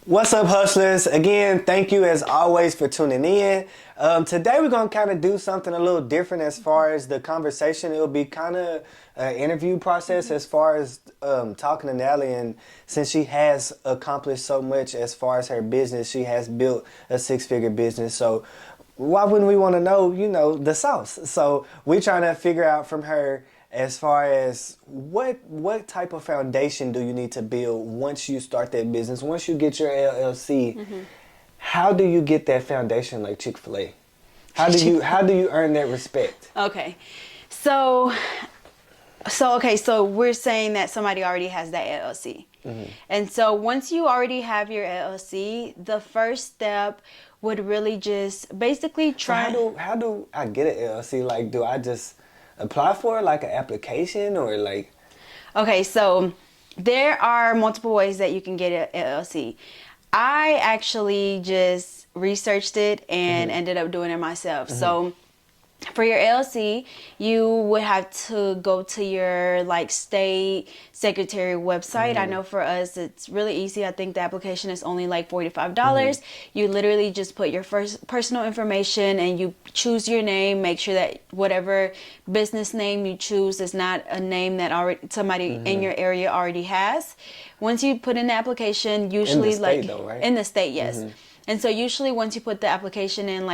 What's up, hustlers? Again, thank you as always for tuning in. Today we're going to kind of do something a little different as far as the conversation. It'll be kind of an interview process as far as talking to Natali. And since she has accomplished so much as far as her business, she has built a six-figure business. So why wouldn't we want to know, the sauce? So we're trying to figure out from her as far as what type of foundation do you need to build once you start that business, once you get your LLC, how do you get that foundation like Chick-fil-A? How do you earn that respect? Okay. So we're saying that somebody already has that LLC. And so once you already have your LLC, the first step would really just basically try. So how do I get an LLC? Like, do I just apply for like an application or like? Okay, so there are multiple ways that you can get an LLC. I actually just researched it and ended up doing it myself. So for your LLC, you would have to go to your state secretary website. I know for us it's really easy. I think the application is only like $45. You literally just put your first personal information and you choose your name. Make sure that whatever business name you choose is not a name that already somebody in your area already has. Once you put in the application, usually in the state though, right? In the state, yes. And so usually once you put the application in,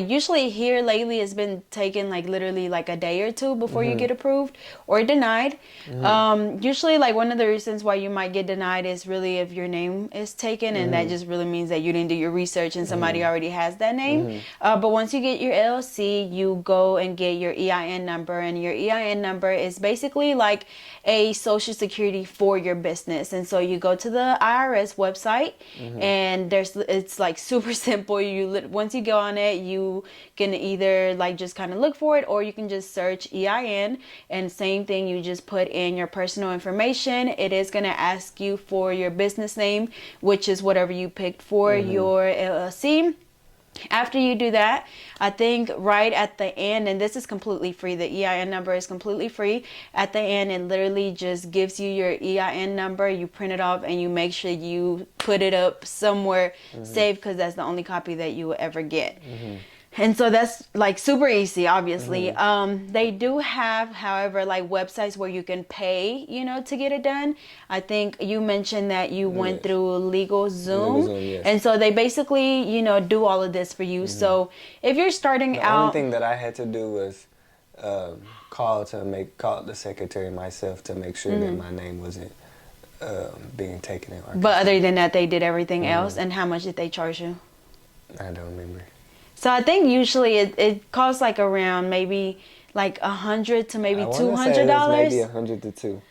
usually here lately it's been taking literally a day or two before you get approved or denied. Usually one of the reasons why you might get denied is really if your name is taken, and that just really means that you didn't do your research and somebody already has that name. But once you get your LLC, you go and get your EIN number, and your EIN number is basically like a social security for your business. And so you go to the IRS website and it's super simple. Once you go on it, you can either just kind of look for it, or you can just search EIN, and same thing, you just put in your personal information. It is going to ask you for your business name, which is whatever you picked for your LLC. After you do that, I think right at the end, and this is completely free, the EIN number is completely free. At the end, it literally just gives you your EIN number. You print it off and you make sure you put it up somewhere safe, because that's the only copy that you will ever get. And so that's super easy, obviously. They do have, however, websites where you can pay, to get it done. I think you mentioned that you went through LegalZoom. Yes. And so they basically, do all of this for you. So if you're starting out. The only thing that I had to do was call the secretary myself to make sure that my name wasn't being taken in. But other than that, they did everything else. And how much did they charge you? I don't remember. So I think usually it costs around maybe $100 to maybe $200. Maybe $100 to $200.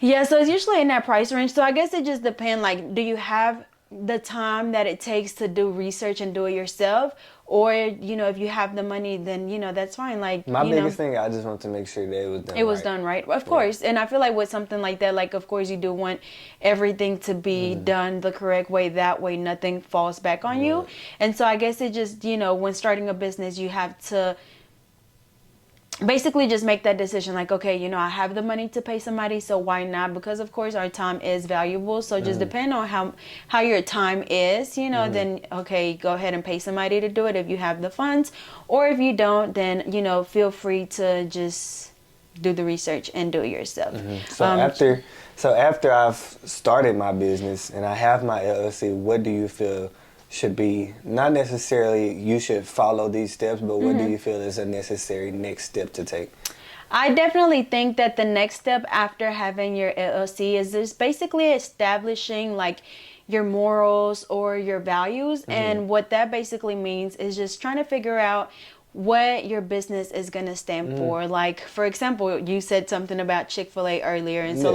Yeah, so it's usually in that price range. So I guess it just depends. Do you have the time that it takes to do research and do it yourself? Or, if you have the money, then, that's fine. My biggest thing, I just want to make sure that it was done right. It was done right, of course. And I feel with something like that, of course, you do want everything to be done the correct way. That way, nothing falls back on you. And so I guess it just, when starting a business, you have to basically just make that decision okay, I have the money to pay somebody, so why not? Because of course our time is valuable, so just depend on how your time is, then okay, go ahead and pay somebody to do it if you have the funds, or if you don't, then feel free to just do the research and do it yourself. So after I've started my business and I have my LLC, what do you feel should be, not necessarily you should follow these steps, but what do you feel is a necessary next step to take? I definitely think that the next step after having your LLC is just basically establishing your morals or your values. And what that basically means is just trying to figure out what your business is going to stand for. For example, you said something about Chick-fil-A earlier. And so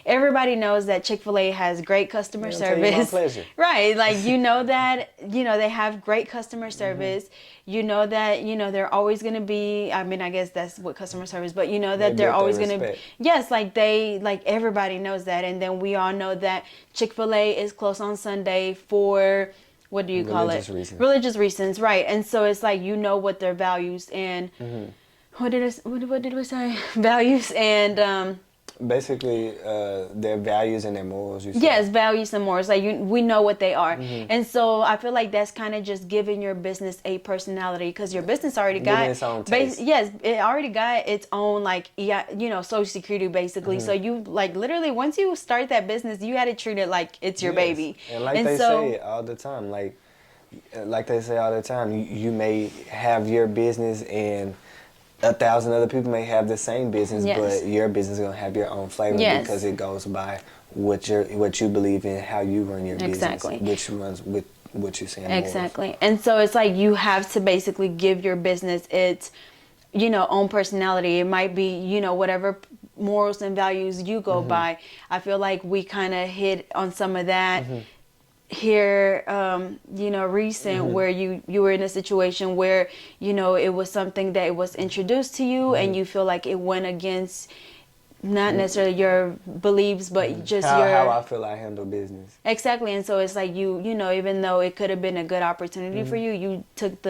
everybody knows that Chick-fil-A has great customer service. My pleasure. Right. that, they have great customer service. That, they're always going to be, I guess that's what customer service, but that they're always going to be. Yes. Everybody knows that. And then we all know that Chick-fil-A is closed on Sunday for, what do you call it? Religious reasons, right? And so it's what their values and what did we say? Values and Basically, their values and their morals. You said. Yes, values and morals. Like we know what they are, and so I feel like that's kind of just giving your business a personality, because your business already got its own taste. yes, it already got its own, like, yeah, Social Security basically. So you, like, literally once you start that business, you got to treat it like it's your baby. And like they say all the time, like they say all the time, you may have your business and 1,000 other people may have the same business, but your business is gonna have your own flavor because it goes by what you believe in, how you run your business, which runs with what you're saying. Exactly. And so it's like you have to basically give your business its, own personality. It might be, whatever morals and values you go by. I feel like we kind of hit on some of that here, recent, where you were in a situation where, it was something that was introduced to you and you feel like it went against not necessarily your beliefs, but just how I feel I handle business. Exactly. And so it's like even though it could have been a good opportunity for you, you took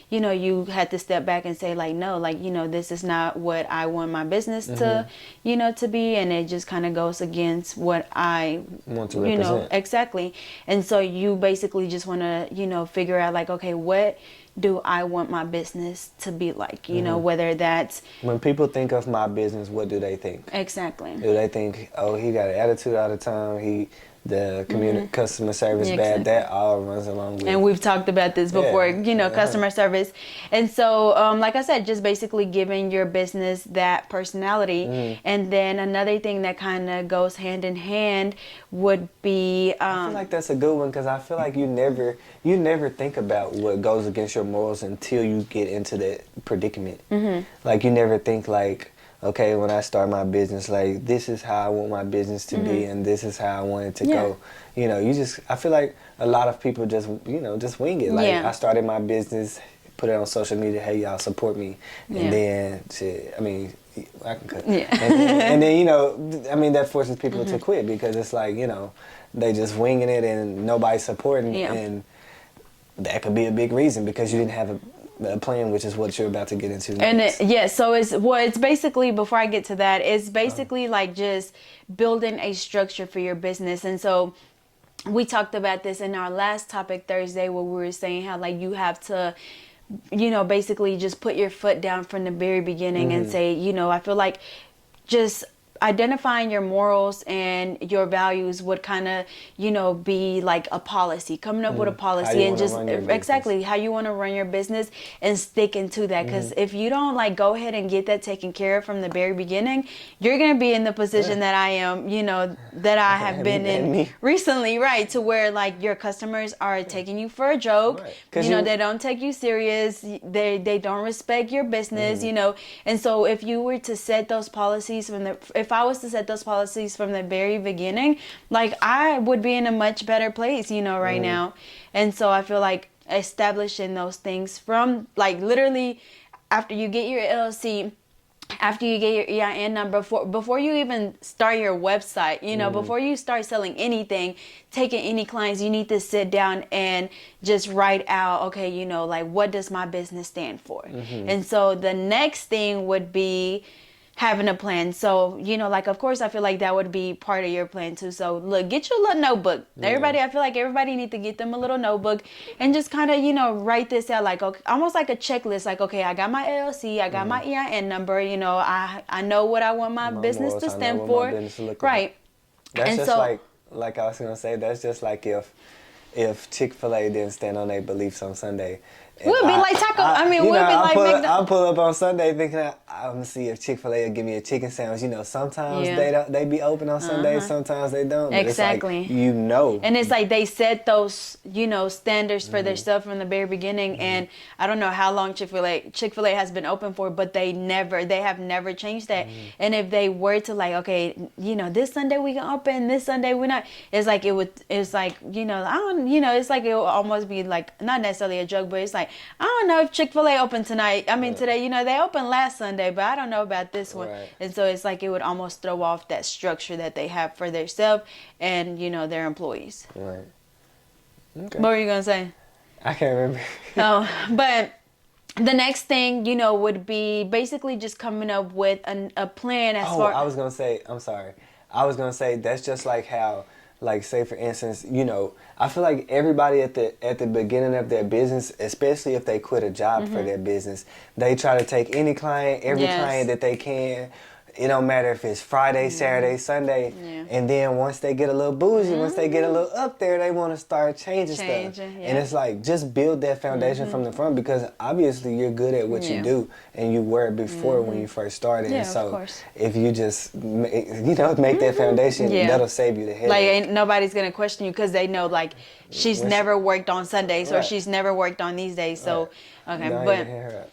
you had to step back and say, like, no, like, this is not what I want my business to, to be. And it just kind of goes against what I want to represent. Exactly. And so you basically just want to, figure out, like, okay, what do I want my business to be like? Whether that's... When people think of my business, what do they think? Exactly. Do they think, oh, he got an attitude all the time, the customer service bad? That all runs along with... And we've talked about this before, customer service. And so, like I said, just basically giving your business that personality. And then another thing that kind of goes hand in hand would be... I feel like that's a good one, because I feel like you never think about what goes against your morals until you get into that predicament. Like, you never think, like, okay, when I start my business, like, this is how I want my business to be, and this is how I want it to go. I feel like a lot of people just wing it. Like, I started my business, put it on social media, hey, y'all, support me. And then, shit, I mean, I can cut. And then, that forces people to quit, because it's like, they just winging it and nobody's supporting. And that could be a big reason, because you didn't have a plan, which is what you're about to get into next. And so it's basically, before I get to that, it's basically like just building a structure for your business. And so we talked about this in our last topic Thursday, where we were saying how, like, you have to basically just put your foot down from the very beginning and say, I feel like just identifying your morals and your values would kind of, be like a policy, coming up with a policy, and just exactly how you want to run your business and sticking to that. Because if you don't, like, go ahead and get that taken care of from the very beginning, you're going to be in the position that I am, that I have been in recently, right? To where, like, your customers are taking you for a joke, they don't take you serious, they don't respect your business, and so if you were to set those policies if I was to set those policies from the very beginning, like, I would be in a much better place, right now. And so I feel like establishing those things from, like, literally after you get your LLC, after you get your EIN number, before you even start your website, before you start selling anything, taking any clients, you need to sit down and just write out, okay, like, what does my business stand for? And so the next thing would be having a plan. So, like, of course, I feel like that would be part of your plan too. So, look, get your little notebook. I feel like everybody need to get them a little notebook and just kind of, write this out, like, okay, almost like a checklist. Like, okay, I got my LLC, I got my EIN number, I know what I want my business to stand for. Right. That's and just so, like I was going to say, that's just like if Chick-fil-A didn't stand on their beliefs on Sunday. We'll be like taco. We'll be like McDonald's. I'll pull up on Sunday thinking I'm gonna see if Chick-fil-A will give me a chicken sandwich. Sometimes they be open on Sundays, sometimes they don't. But exactly. It's like, and it's like they set those standards for their stuff from the very beginning. And I don't know how long Chick-fil-A has been open for, but they have never changed that. And if they were to, like, okay, this Sunday we can open, this Sunday we're not. It's like it's like I don't. It's like it will almost be like, not necessarily a joke, but it's like, I don't know if Chick-fil-A open tonight. Today, they opened last Sunday, but I don't know about this one. Right. And so it's like it would almost throw off that structure that they have for themselves and, their employees. Right. Okay. What were you going to say? I can't remember. But the next thing, you know, would be basically just coming up with a plan as far. I was gonna say, I'm sorry. I was gonna say that's just like how, like, say for instance, you know, I feel like everybody at the beginning of their business, especially if they quit a job for their business, they try to take any client, every client that they can. It don't matter if it's Friday, Saturday, Sunday, and then once they get a little bougie, once they get a little up there, they want to start changing stuff. And it's like, just build that foundation from the front, because obviously you're good at what you do, and you were before when you first started. Yeah, and so of course. if you just make that foundation, that'll save you the headache. Like, ain't nobody's gonna question you because they know, like, she's never worked on Sundays or she's never worked on these days. So okay, but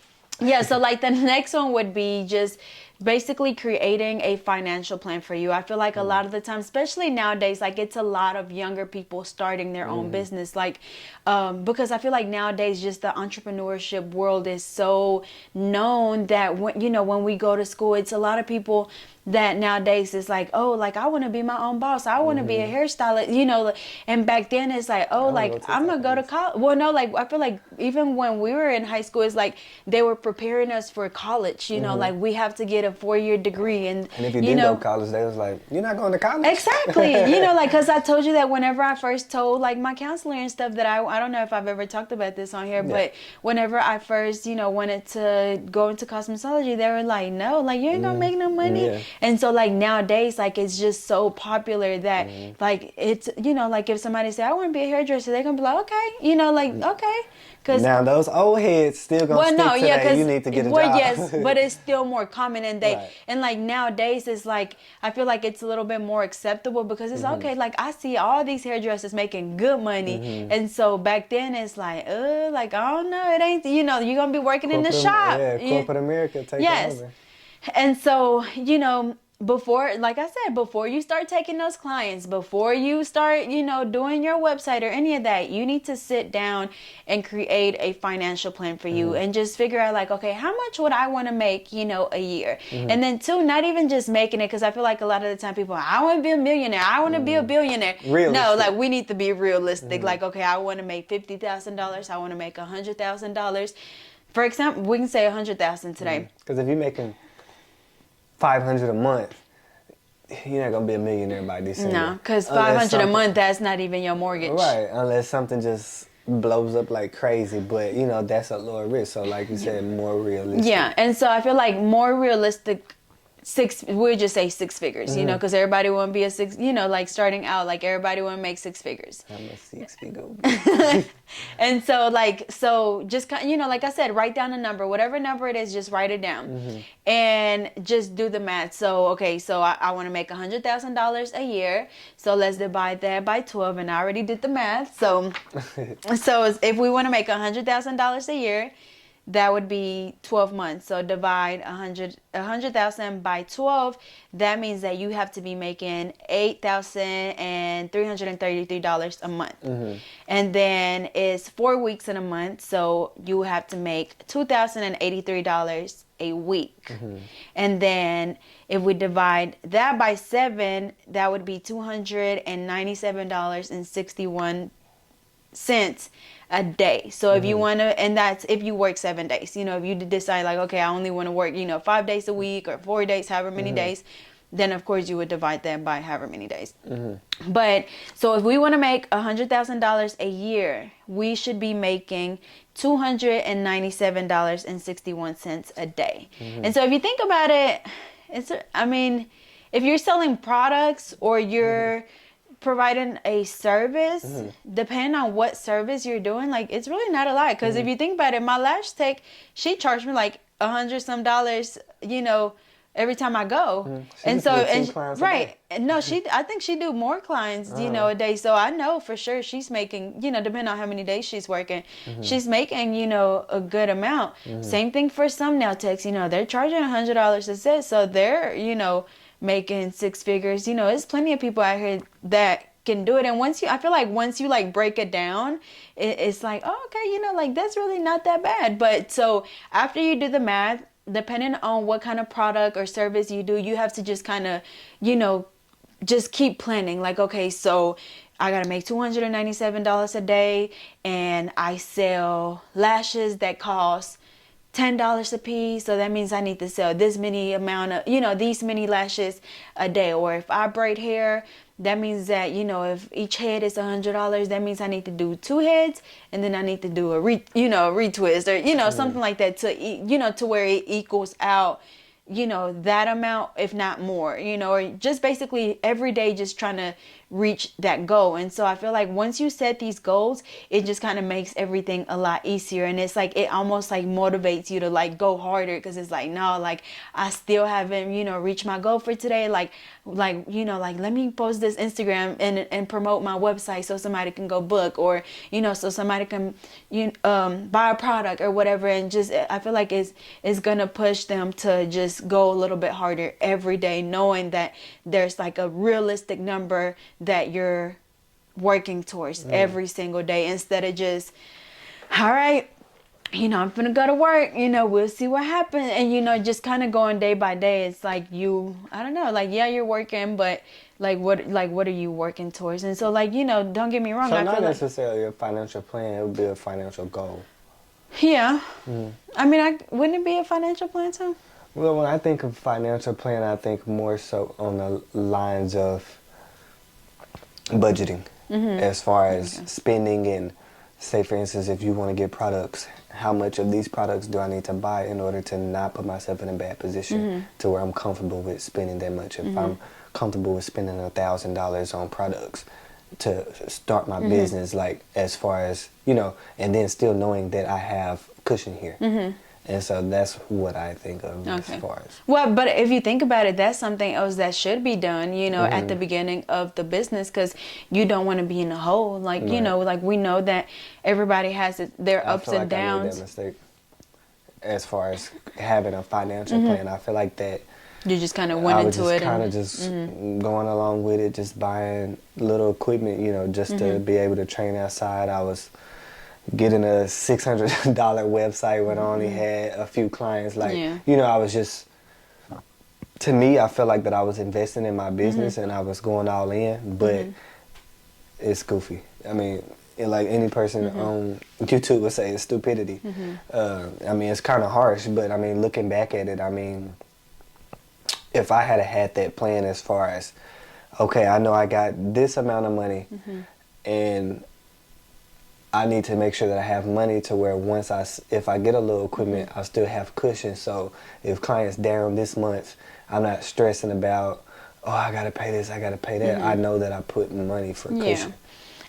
yeah, so like the next one would be just basically creating a financial plan for you. I feel like a lot of the time, especially nowadays, like, it's a lot of younger people starting their own business, like, because I feel like nowadays just the entrepreneurship world is so known that when we go to school, it's a lot of people that nowadays is like, oh, like, I want to be my own boss, I want to be a hairstylist, and back then it's like, oh, like, I'm gonna go to college. Well, no, like, I feel like even when we were in high school, it's like they were preparing us for college, like, we have to get a 4-year degree, and if you did go to college, they was like, you're not going to college? Exactly. Like, because I told you that whenever I first told, like, my counselor and stuff, that I don't know if I've ever talked about this on here, but whenever I first, wanted to go into cosmetology, they were like, no, like, you ain't gonna make no money. And so, like, nowadays, like, it's just so popular that, like, it's, like, if somebody say, I want to be a hairdresser, they're gonna be like, okay, like, okay. Cause now those old heads still gonna stick to that. You need to get a job. Yes, but it's still more common, and and like nowadays it's like, I feel like it's a little bit more acceptable because it's okay. Like, I see all these hairdressers making good money, and so back then it's like, like, I don't know, it ain't, you're gonna be working in the shop. Yeah, corporate America taking over. And so, before, like I said, before you start taking those clients, before you start, doing your website or any of that, you need to sit down and create a financial plan for you and just figure out, like, okay, how much would I want to make, a year? And then two, not even just making it, because I feel like a lot of the time people, I want to be a millionaire, I want to be a billionaire. Realistic. No, like, we need to be realistic. Like, okay, I want to make $50,000, I want to make $100,000. For example, we can say $100,000 today. Because if you're making $500 a month, you're not gonna be a millionaire by December. No, because $500 a month, that's not even your mortgage. Right, unless something just blows up like crazy. But that's a lower risk. So, like you said, more realistic. Yeah, and so I feel like more realistic. We'll just say 6 figures, because everybody want to be a 6, like, starting out, like, everybody want to make 6 figures. I'm a 6-figure. And so, just, like I said, write down a number, whatever number it is, just write it down and just do the math. So, okay, so I want to make $100,000 a year. So let's divide that by 12, and I already did the math. So if we want to make $100,000 a year, that would be 12 months. So divide 100,000 by 12. That means that you have to be making $8,333 a month. And then it's 4 weeks in a month. So you have to make $2,083 a week. And then if we divide that by 7, that would be $297.61 a day. So if you want to, and that's if you work 7 days, if you decide, like, okay, I only want to work, 5 days a week or 4 days, however many days, then of course you would divide that by however many days. But so if we want to make $100,000 a year, we should be making $297.61 a day. And so if you think about it, if you're selling products or you're providing a service, depending on what service you're doing, like, it's really not a lot. Because if you think about it, my lash tech, she charged me like $100 some, every time I go. And so, right. No, I think she do more clients, a day. So I know for sure she's making, depending on how many days she's working, she's making, a good amount. Same thing for some nail techs, they're charging $100 a set. So they're, making 6 figures. There's plenty of people out here that can do it. And I feel like once you like break it down, it's like, oh, okay, like, that's really not that bad. But so after you do the math, depending on what kind of product or service you do, you have to just kind of, just keep planning. Like, okay, so I got to make $297 a day, and I sell lashes that cost $10 a piece, so that means I need to sell this many amount of, these many lashes a day. Or if I braid hair, that means that, if each head is $100, that means I need to do 2 heads, and then I need to do a retwist, or something like that, to to where it equals out, that amount, if not more, or just basically every day just trying to reach that goal. And so I feel like once you set these goals, it just kind of makes everything a lot easier. And it's like, it almost like motivates you to like go harder, because it's like, no, like I still haven't, reached my goal for today. Like, let me post this Instagram and promote my website so somebody can go book, or, so somebody can, buy a product or whatever. And just, I feel like it's gonna push them to just go a little bit harder every day, knowing that there's like a realistic number that you're working towards every single day, instead of just, all right, I'm gonna go to work, we'll see what happens. And, just kind of going day by day. It's like I don't know, like, yeah, you're working, but what are you working towards? And so, like, don't get me wrong. So I not feel necessarily a financial plan, it would be a financial goal. Yeah. I mean, wouldn't it be a financial plan too? Well, when I think of financial plan, I think more so on the lines of budgeting, as far as spending. And say, for instance, if you want to get products, how much of these products do I need to buy in order to not put myself in a bad position to where I'm comfortable with spending that much? If I'm comfortable with spending $1,000 on products to start my business, like, as far as, and then still knowing that I have cushion here. And so that's what I think of as far as. Well, but if you think about it, that's something else that should be done, at the beginning of the business, because you don't want to be in a hole. Like, like, we know that everybody has their ups and downs. I made that mistake as far as having a financial plan. I feel like that you just kind of went into it. I was just kind of just going along with it, just buying little equipment, just to be able to train outside. I was getting a $600 website when I only had a few clients. Like, I was just, to me, I felt like that I was investing in my business and I was going all in, but it's goofy. I mean, like any person on YouTube would say, it's stupidity. I mean, it's kind of harsh, but I mean, looking back at it, I mean, if I had that plan as far as, okay, I know I got this amount of money and I need to make sure that I have money to where if I get a little equipment, I still have cushion. So if clients down this month, I'm not stressing about, oh, I got to pay this, I got to pay that. I know that I put money for cushion.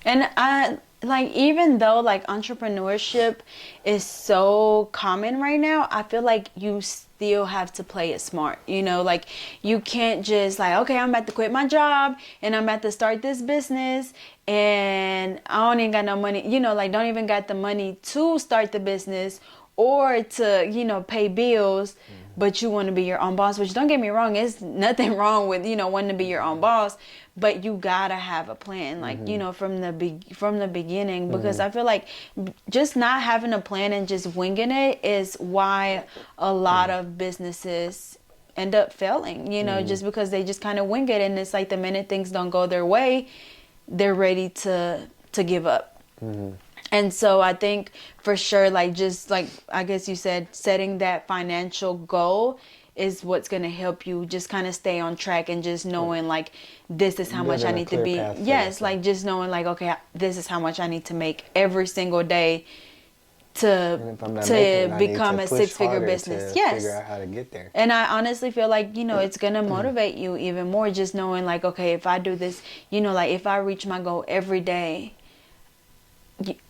And even though like entrepreneurship is so common right now, I feel like you still have to play it smart. Like, you can't just like, okay, I'm about to quit my job and I'm about to start this business and I don't even got no money, like, don't even got the money to start the business or to, pay bills, but you want to be your own boss. Which, don't get me wrong, there's nothing wrong with, wanting to be your own boss, but you gotta have a plan, like, from the beginning, because I feel like just not having a plan and just winging it is why a lot of businesses end up failing, just because they just kind of wing it. And it's like the minute things don't go their way, they're ready to give up. And so I think for sure, like, just like, I guess you said, setting that financial goal is what's going to help you just kind of stay on track, and just knowing like, this is how much I need to be. Yes. Like, just knowing like, okay, this is how much I need to make every single day to become a 6-figure business. Yes. Figure out how to get there. And I honestly feel like, it's going to motivate you even more, just knowing like, okay, if I do this, like, if I reach my goal every day,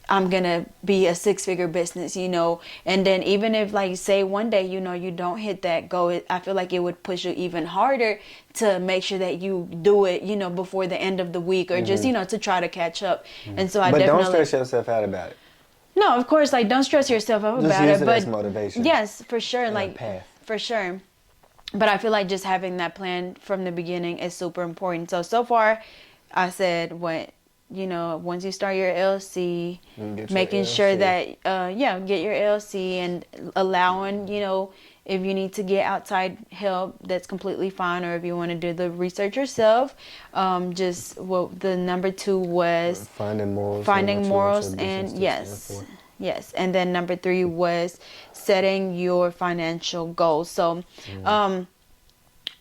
I'm going to be a 6-figure business, and then even if, like, say one day, you don't hit that goal, I feel like it would push you even harder to make sure that you do it, before the end of the week, or just, to try to catch up. And so But don't stress yourself out about it. No, of course, like, don't stress yourself out about it. But as motivation. Yes, for sure. And like, path. For sure. But I feel like just having that plan from the beginning is super important. So far, I said once you start your LLC, making sure that, get your LLC, and allowing, if you need to get outside help, that's completely fine. Or if you want to do the research yourself, the number 2 was finding morals, and yes. Yes. And then number 3 was setting your financial goals. So,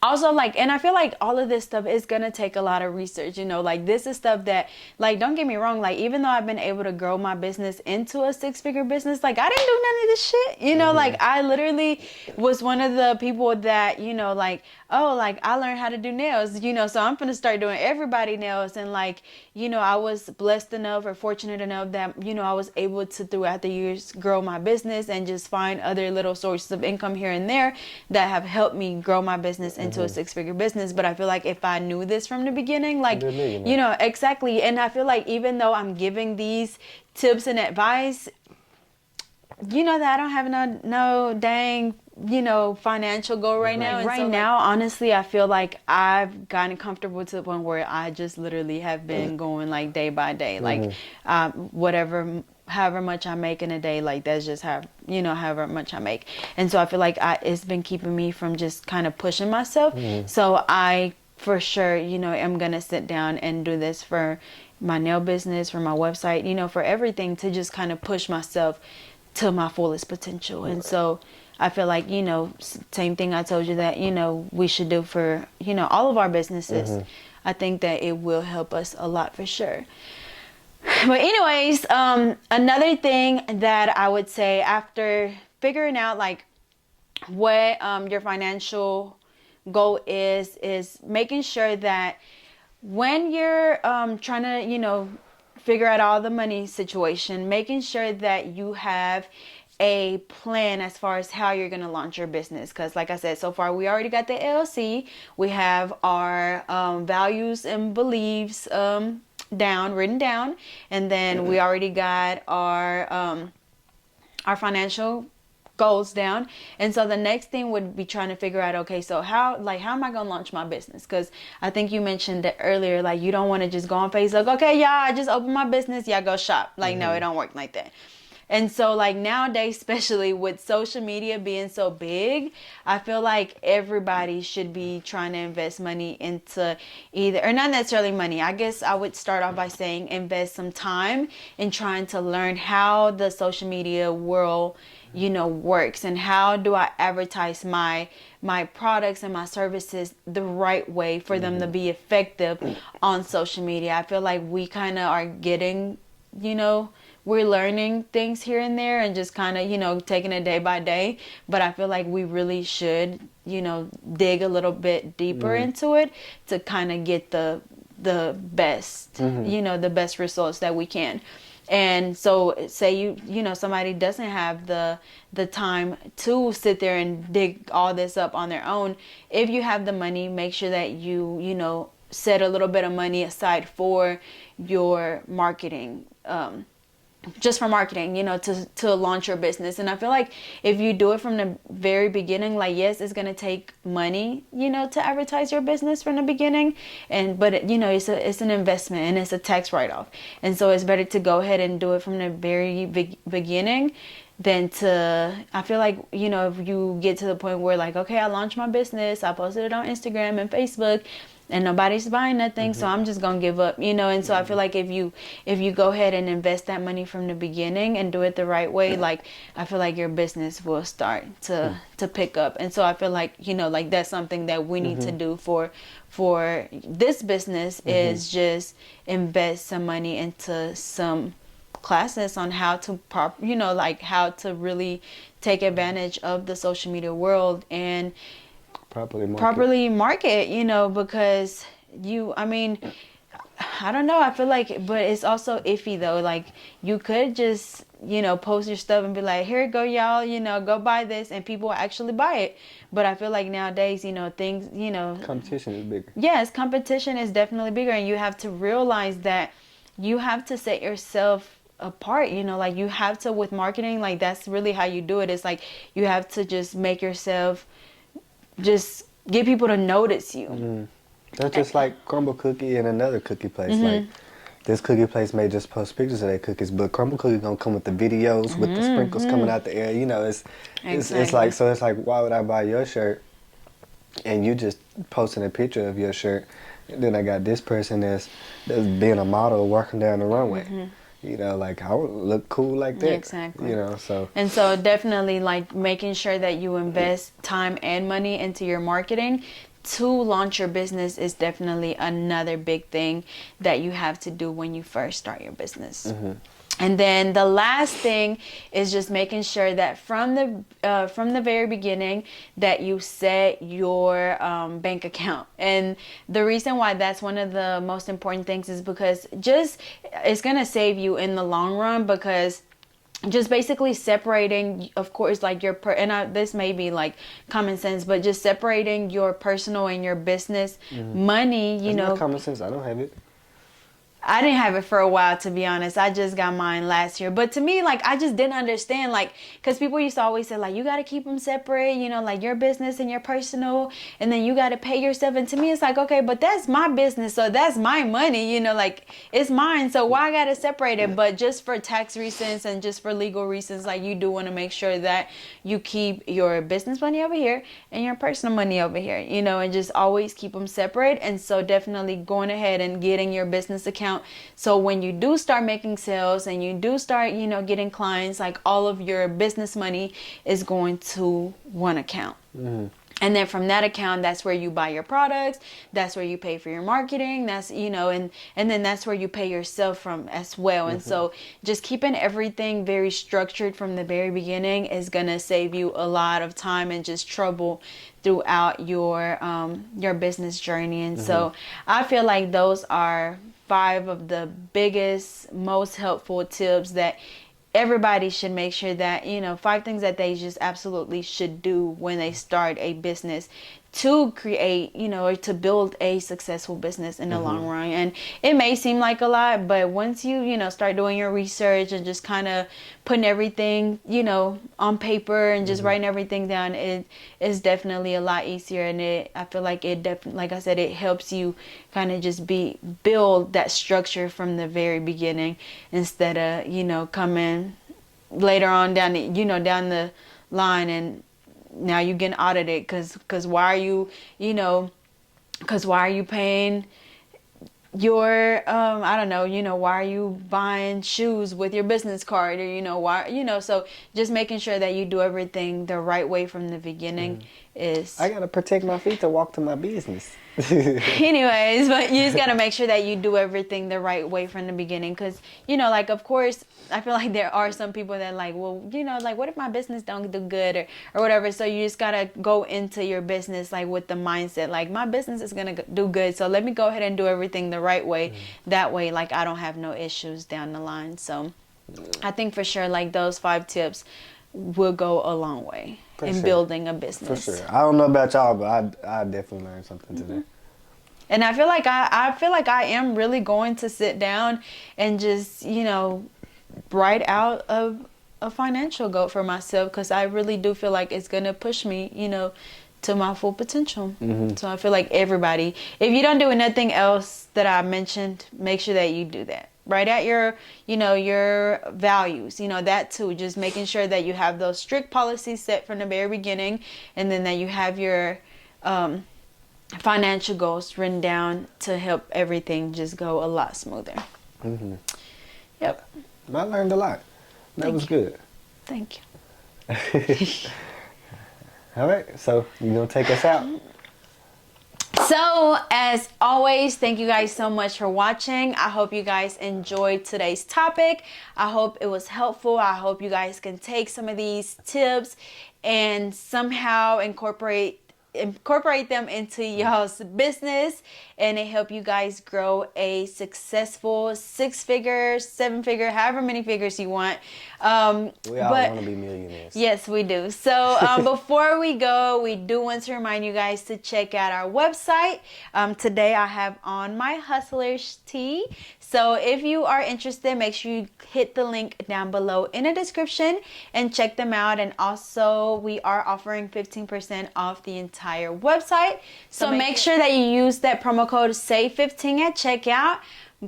also, like, and I feel like all of this stuff is gonna take a lot of research, you know, like this is stuff that, like, don't get me wrong, like, even though I've been able to grow my business into a 6-figure business, like, I didn't do none of this shit, you know, like, I literally was one of the people that, you know, like, oh, like, I learned how to do nails, you know, so I'm gonna start doing everybody nails. And like, you know, I was blessed enough or fortunate enough that, you know, I was able to throughout the years grow my business and just find other little sources of income here and there that have helped me grow my business into a 6-figure business. But I feel like if I knew this from the beginning, like, you know, exactly. And I feel like even though I'm giving these tips and advice, you know, that I don't have no dang, you know, financial goal right now. And right now, honestly, I feel like I've gotten comfortable to the point where I just literally have been going like day by day, like however much I make in a day, like that's just however much I make. And so I feel like it's been keeping me from just kind of pushing myself. So I, for sure, you know, am gonna sit down and do this for my nail business, for my website, you know, for everything, to just kind of push myself to my fullest potential. And so I feel like, you know, same thing I told you that, you know, we should do for, you know, all of our businesses. I think that it will help us a lot for sure. But anyways, another thing that I would say after figuring out like what your financial goal is making sure that when you're trying to, you know, figure out all the money situation, making sure that you have a plan as far as how you're going to launch your business. Because like I said, so far we already got the LLC. We have our values and beliefs written down. And then we already got our financial goals down. And so the next thing would be trying to figure out, okay, so how am I gonna launch my business? Because I think you mentioned that earlier, like you don't want to just go on Facebook, okay, y'all, I just opened my business, y'all go shop. Like no, it don't work like that. And so like nowadays, especially with social media being so big, I feel like everybody should be trying to invest money into either, or not necessarily money. I guess I would start off by saying invest some time in trying to learn how the social media world, you know, works, and how do I advertise my products and my services the right way for them to be effective on social media. I feel like we kind of are getting, you know, we're learning things here and there and just kind of, you know, taking it day by day. But I feel like we really should, you know, dig a little bit deeper into it to kind of get the best, you know, the best results that we can. And so say you know, somebody doesn't have the time to sit there and dig all this up on their own. If you have the money, make sure that you know, set a little bit of money aside for your marketing, just for marketing, you know, to launch your business. And I feel like if you do it from the very beginning, like, yes, it's going to take money, you know, to advertise your business from the beginning. But you know, it's an investment and it's a tax write-off. And so it's better to go ahead and do it from the very beginning than I feel like, you know, if you get to the point where like, okay, I launched my business, I posted it on Instagram and Facebook, and nobody's buying nothing, so I'm just gonna give up, you know. And so I feel like if you go ahead and invest that money from the beginning and do it the right way, like I feel like your business will start to pick up. And so I feel like, you know, like that's something that we need to do for this business is just invest some money into some classes on how to you know, like how to really take advantage of the social media world and properly market, you know, because I mean, I don't know, I feel like, but it's also iffy though. Like you could just, you know, post your stuff and be like, here you go, y'all, you know, go buy this, and people will actually buy it. But I feel like nowadays, you know, things, you know, competition is bigger. Yes, competition is definitely bigger, and you have to realize that you have to set yourself apart, you know, like you have to, with marketing, like that's really how you do it. It's like you have to just make yourself, just get people to notice you. That's just like Crumble Cookie and another cookie place. Like this cookie place may just post pictures of their cookies, but Crumble Cookie gonna come with the videos with the sprinkles coming out the air. You know, it's like, so it's like, why would I buy your shirt and you just posting a picture of your shirt? And then I got this person that's being a model working down the runway. you know, like I would look cool like that. Exactly. You know, so. And so definitely like making sure that you invest time and money into your marketing to launch your business is definitely another big thing that you have to do when you first start your business. Mm-hmm. And then the last thing is just making sure that from the very beginning that you set your bank account. And the reason why that's one of the most important things is because it's gonna save you in the long run, because just basically separating, of course, like this may be like common sense, but just separating your personal and your business money, you That's know. not common sense. I don't have it. I didn't have it for a while, to be honest. I just got mine last year. But to me, like, I just didn't understand, like, because people used to always say, like, you got to keep them separate, you know, like your business and your personal, and then you got to pay yourself. And to me, it's like, okay, but that's my business, so that's my money, you know, like, it's mine, so why I got to separate it? But just for tax reasons and just for legal reasons, like, you do want to make sure that you keep your business money over here and your personal money over here, you know, and just always keep them separate. And so definitely going ahead and getting your business account, so when you do start making sales and you do start, you know, getting clients, like all of your business money is going to one account. And then from that account, that's where you buy your products. That's where you pay for your marketing. That's, you know, and then that's where you pay yourself from as well. And so just keeping everything very structured from the very beginning is going to save you a lot of time and just trouble throughout your business journey. And so I feel like those are 5 of the biggest, most helpful tips that everybody should make sure that, you know, 5 things that they just absolutely should do when they start a business to create, you know, or to build a successful business in the long run. And it may seem like a lot, but once you know, start doing your research and just kind of putting everything, you know, on paper and just writing everything down, it is definitely a lot easier. And I feel like it definitely, like I said, it helps you kind of just build that structure from the very beginning, instead of, you know, coming later on down the line and now you getting audited because why are you, you know, because why are you paying your I don't know, you know, why are you buying shoes with your business card, or, you know, why, you know. So just making sure that you do everything the right way from the beginning is, I gotta protect my feet to walk to my business. anyways, but you just gotta make sure that you do everything the right way from the beginning, because, you know, like, of course, I feel like there are some people that like, well, you know, like, what if my business don't do good, or whatever. So you just gotta go into your business like with the mindset, like, my business is gonna do good, so let me go ahead and do everything the right way. That way, like, I don't have no issues down the line. So I think for sure, like, those 5 tips will go a long way in building a business. For sure. I don't know about y'all, but I definitely learned something today. And I feel like I am really going to sit down and just, you know, write out a financial goal for myself, because I really do feel like it's going to push me, you know, to my full potential. So I feel like everybody, if you don't do nothing else that I mentioned, make sure that you do that. Write out your, you know, your values, you know, that too. Just making sure that you have those strict policies set from the very beginning, and then that you have your financial goals written down to help everything just go a lot smoother. Yep. I learned a lot. That was good. Thank you. All right, so you gonna take us out? So, as always, thank you guys so much for watching. I hope you guys enjoyed today's topic. I hope it was helpful. I hope you guys can take some of these tips and somehow incorporate them into y'all's business, and it help you guys grow a successful 6-figure, 7-figure, however many figures you want. We all want to be millionaires. Yes, we do. So before we go, we do want to remind you guys to check out our website. Today I have on my Hustlers tee. So if you are interested, make sure you hit the link down below in the description and check them out. And also, we are offering 15% off the entire website. So make sure that you use that promo code SAVE15 at checkout.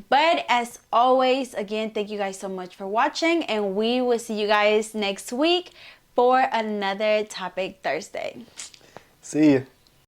But as always, again, thank you guys so much for watching, and we will see you guys next week for another Topic Thursday. See you.